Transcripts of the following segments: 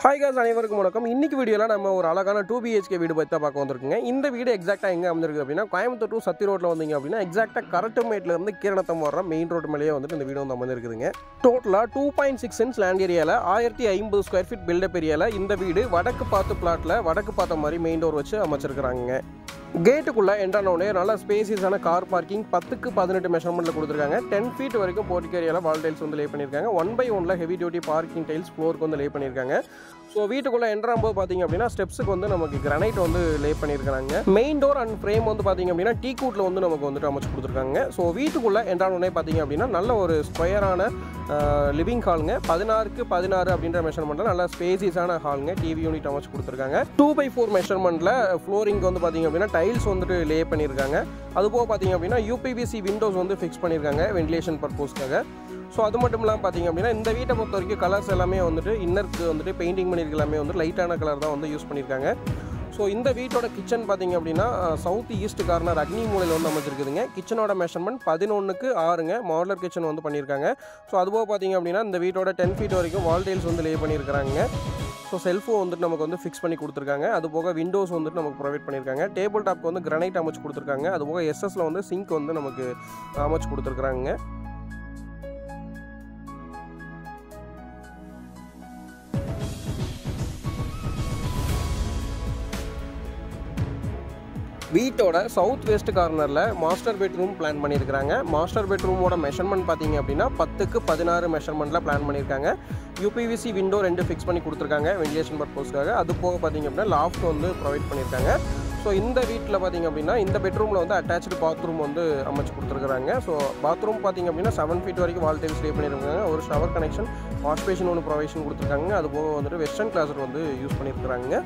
Hi guys, அனைவருக்கும் வணக்கம். இன்னைக்கு வீடியோல நம்ம ஒரு அழகான 2 BHK வீடு பத்தி பார்க்க வந்திருக்கோங்க. இந்த வீடு எக்ஸாக்ட்டா எங்க அமைஞ்சிருக்கு அப்படினா கோயம்புத்தூர் டு சத்தி ரோட்ல வந்தீங்க அப்படினா எக்ஸாக்ட்டா கரட்டுமேட்ல இருந்து கீரனத்தம் வர மெயின் ரோட் மேலயே வந்துட்டு இந்த வீடு வந்து அமைஞ்சிருக்குதுங்க. டோட்டலா 2.6 சென்ட்ஸ் லேண்ட் ஏரியால 1050 ஸ்கொயர் ஃபீட் பில்டப் ஏரியால இந்த வீடு வடக்கு பார்த்த பிளாட்ல வடக்கு பார்த்த மாதிரி மெயின் டோர் வச்சு அமைச்சிருக்காங்க. கேட்டுக்குள்ள என்ட்ரானோனே நல்ல ஸ்பேசியஸான கார் பார்க்கிங் 10க்கு 18 மெஷர்மெண்ட்ல கொடுத்துருக்காங்க. 10 ஃபீட் வரைக்கும் போர்டிக் ஏரியால வால் டைல்ஸ் வந்து லே பண்ணிருக்காங்க. 1/1ல ஹெவி டியூட்டி பார்க்கிங் டைல்ஸ் ஃப்ளோருக்கு வந்து லே பண்ணிருக்காங்க. ஸோ வீட்டுக்குள்ள என்ட்ராம்போது பார்த்தீங்க அப்படின்னா ஸ்டெப்ஸுக்கு வந்து நமக்கு கிரானைட் வந்து லே பண்ணியிருக்காங்க. மெயின் டோர் அண்ட் ஃப்ரேம் வந்து பார்த்தீங்க அப்படின்னா டீ கூட்டில் வந்து நமக்கு வந்துட்டு அமைச்சு கொடுத்துருக்காங்க. ஸோ வீட்டுக்குள்ள என்ட்ரானோனே பார்த்தீங்க அப்படின்னா நல்ல ஒரு ஸ்கொயரான லிவிங் ஹாலுங்க. 16க்கு 16 அப்படின்ற மெஷர்மெண்ட்டில் நல்ல ஸ்பேசியஸான ஹாலுங்க. டிவி யூனிட் அமைச்சு கொடுத்துருக்காங்க. 2/4 மெஷர்மெண்ட்டில் ஃப்ளோரிங் வந்து பார்த்தீங்க அப்படின்னா டைல்ஸ் வந்துட்டு லே பண்ணியிருக்காங்க. அதுபோக பார்த்தீங்க அப்படின்னா யூபிவிசி விண்டோஸ் வந்து ஃபிக்ஸ் பண்ணியிருக்காங்க வென்டிலேஷன் பர்பஸ்க்காக. ஸோ அது மட்டும் இல்லாமல் பார்த்தீங்க அப்படின்னா இந்த வீட்டை பொறுத்த வரைக்கும் கலர்ஸ் எல்லாமே வந்துட்டு இன்னருக்கு வந்துட்டு பெயிண்டிங் பண்ணியிருக்க எல்லாமே வந்து லைட்டான கலர் தான் வந்து யூஸ் பண்ணியிருக்காங்க. ஸோ இந்த வீட்டோட கிச்சன் பார்த்தீங்க அப்படின்னா சவுத் ஈஸ்ட் கார்னர் அக்னி மூலையில் வந்து அமைச்சிருக்குதுங்க. கிச்சனோட மெஷர்மெண்ட் 11க்கு 6ங்க மாடுலர் கிச்சன் வந்து பண்ணியிருக்காங்க. ஸோ அதுபோக பார்த்தீங்க அப்படின்னா இந்த வீட்டோட 10 ஃபீட் வரைக்கும் வால் டைல்ஸ் வந்து லே பண்ணியிருக்காங்க. ஸோ செல்ஃபும் வந்துட்டு நமக்கு வந்து ஃபிக்ஸ் பண்ணி கொடுத்துருக்காங்க. அதுபோக விண்டோஸ் வந்துட்டு நமக்கு ப்ரொவைட் பண்ணியிருக்காங்க. டேபிள் டாப் வந்து கிரானைட் அமைச்சு கொடுத்துருக்காங்க. அதுபோக எஸ்எஸ்ல வந்து சிங்க் வந்து நமக்கு அமைச்சு கொடுத்துருக்காங்க. வீட்டோட சவுத் வெஸ்ட் கார்னரில் மாஸ்டர் பெட்ரூம் பிளான் பண்ணியிருக்காங்க. மாஸ்டர் பெட்ரூமோட மெஷர்மெண்ட் பார்த்தீங்க அப்படின்னா 10க்கு 16 மெஷர்மெண்ட்டில் பிளான் பண்ணியிருக்காங்க. யூபிவிசி விண்டோ 2 ஃபிக்ஸ் பண்ணி கொடுத்துருக்காங்க வென்டிலேஷன் பர்பஸ்க்காக. அது போக பார்த்தீங்க அப்படின்னா லாஃப்ட் வந்து ப்ரொவைட் பண்ணியிருக்காங்க. ஸோ இந்த வீட்டில் பார்த்தீங்க அப்படின்னா இந்த பெட்ரூமில் வந்து அட்டாச்சு பாத்ரூம் வந்து அமைச்சு கொடுத்துருக்காங்க. ஸோ பாத்ரூம் பார்த்தீங்க அப்படின்னா 7 ஃபீட் வரைக்கும் வால் டைல்ஸ் லே பண்ணியிருக்காங்க. ஒரு ஷவர் கனெக்ஷன் வாஷ் பேஷன் ஒன்று ப்ரொவைஷன் கொடுத்துருக்காங்க. அது போக வந்துட்டு வெஸ்டர்ன் கிளாஸர் வந்து யூஸ் பண்ணியிருக்கிறாங்க.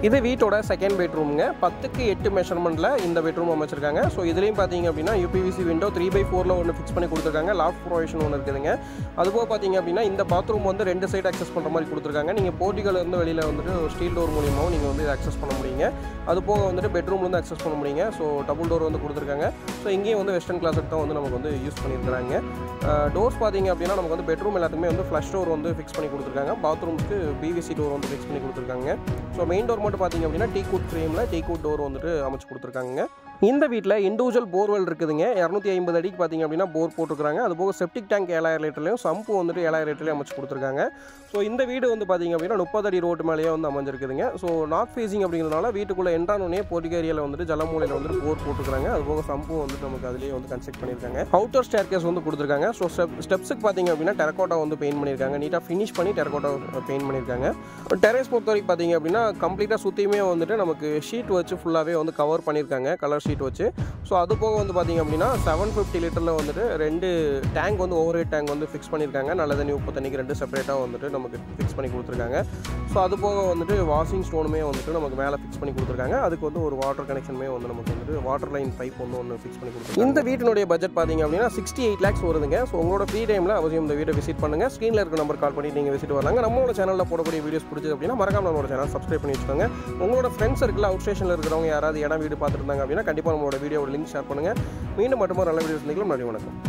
இது வீட்டோட செகண்ட் பெட்ரூமுங்க. 10க்கு 8 மெஷர்மெண்ட்டில் இந்த பெட்ரூம் அமைச்சிருக்காங்க. ஸோ இதுலேயும் பார்த்தீங்க அப்படின்னா யூபிவிசி விண்டோ 3/4ல் ஒன்று ஃபிக்ஸ் பண்ணி கொடுத்துருக்காங்க. லாஃப்ட் ப்ரொவிஷன் ஒன்று இருக்குதுங்க. அதுபோக பார்த்தீங்க அப்படின்னா இந்த பாத்ரூம் வந்து 2 சைடு அக்சஸ் பண்ணுற மாதிரி கொடுத்துருக்காங்க. நீங்கள் போர்ட்டிகலேருந்து வெளியில் வந்துட்டு ஒரு ஸ்டீல் டோர் மூலியமாகவும் நீங்கள் வந்து இதை அக்சஸ் பண்ண முடியுங்க. அது போக வந்துட்டு பெட்ரூம்லேருந்து அக்சஸ் பண்ண முடியுங்க. ஸோ டபுள் டோர் வந்து கொடுத்துருக்காங்க. ஸோ இங்கேயும் வந்து வெஸ்டர்ன் கிளாஸட் தான் வந்து நமக்கு வந்து யூஸ் பண்ணியிருக்காங்க. டோர்ஸ் பார்த்தீங்க அப்படின்னா நமக்கு வந்து பெட்ரூம் எல்லாத்துக்குமே வந்து ஃப்ளஷ் டோர் வந்து ஃபிக்ஸ் பண்ணி கொடுத்துருக்காங்க. பாத்ரூம்ஸ்க்கு பிவிசி டோர் வந்து ஃபிக்ஸ் பண்ணி கொடுத்துருக்காங்க. ஸோ மெயின் டோர் பார்த்தீங்க அப்படின்னா டீ கூட் ஃப்ரேமில் டீ கூட் டோர் வந்துட்டு அமைச்சு கொடுத்துருக்காங்க. இந்த வீட்டில் இண்டிவிஜுவல் போர்வெல் இருக்குதுங்க. 250 அடிக்கு பார்த்தீங்க அப்படின்னா போர் போட்டுருக்காங்க. அதுபோக செப்டிக் டேங்க் 7000 லிட்டர்லையும் சம்பு வந்துட்டு 7000 லிட்டர்லையும் அமைச்சு கொடுத்துருக்காங்க. ஸோ இந்த வீடு வந்து பார்த்தீங்க அப்படின்னா 30 அடி ரோட்டு மேலேயே வந்து அமைஞ்சிருக்குதுங்க. ஸோ நார்த் ஃபேஸிங் அப்படிங்கிறதுனால வீட்டுக்குள்ளே என்ட்ரானோனே போர்டிக் ஏரியாவில் வந்துட்டு ஜலமூலையில் வந்துட்டு போர் போட்டுருக்காங்க. அதுபோக சம்பு வந்துட்டு நமக்கு அதிலேயே வந்து கன்ஸ்ட்ரக்ட் பண்ணியிருக்காங்க. அவுட்டர் ஸ்டேர்கேஸ் வந்து கொடுத்துருக்காங்க. ஸோ ஸ்டெப்ஸுக்கு பார்த்தீங்க அப்படின்னா டெரகோட்டா வந்து பெயிண்ட் பண்ணியிருக்காங்க. நீட்டாக ஃபினிஷ் பண்ணி டெரகோட்டா பெயிண்ட் பண்ணியிருக்காங்க. டெரேஸ் பொறுத்த வரைக்கும் பார்த்தீங்க அப்படின்னா கம்ப்ளீட்டாக சுற்றியுமே வந்துட்டு நமக்கு ஷீட் வச்சு ஃபுல்லாகவே வந்து கவர் பண்ணியிருக்காங்க கலர் ஷீட் வச்சு. ஸோ அது போக வந்து பார்த்தீங்க அப்படின்னா 750 லிட்டரில் வந்துட்டு 2 டேங்க் வந்து ஓவர் ஹெட் டேங்க் வந்து ஃபிக்ஸ் பண்ணியிருக்காங்க. நல்ல தண்ணி உப்பு தண்ணிக்கு 2 செப்பரேட்டாக வந்துட்டு நமக்கு ஃபிக்ஸ் பண்ணி கொடுத்துருக்காங்க. ஸோ அது போக வந்துட்டு வாஷிங் ஸ்டோனுமே வந்துட்டு நமக்கு மேலே ஃபிக்ஸ் பண்ணி கொடுத்துருக்காங்க. அதுக்கு வந்து ஒரு வாட்டர் கனெக்ஷனுமே வந்து நமக்கு வந்துட்டு வாட்டர் லைன் பைப் ஒன்று ஃபிக்ஸ் பண்ணி கொடுத்துருக்காங்க. இந்த வீட்டினுடைய பட்ஜெட் பார்த்தீங்க அப்படின்னா 68 lakhs வருதுங்க. ஸோ உங்களோட ஃப்ரீ டைமில் அவசியம் இந்த வீட்டை விசிட் பண்ணுங்கள். ஸ்க்ரீனில் இருக்க நம்பர் கால் பண்ணி நீங்கள் விசிட் வரலாங்க. நம்மளோட சேனலில் போடக்கூடிய வீடியோஸ் பிடிச்சது அப்படின்னா மறக்காம நம்மளோட சேனல் சப்ஸ்கிரைப் பண்ணி வச்சுக்கோங்க. உங்களோட ஃப்ரெண்ட்ஸ் சர்க்கிள் அவுட் ஸ்டேஷனில் இருக்கிறவங்க யாராவது இடம் வீடு பார்த்துருந்தாங்க அப்படின்னா கண்டிப்பாக நம்மளோட வீடியோட லிங்க் ஷேர் பண்ணுங்கள். மீண்டும் மட்டும் நல்ல வீடியோஸ் நீங்களும் நன்றி, வணக்கம்.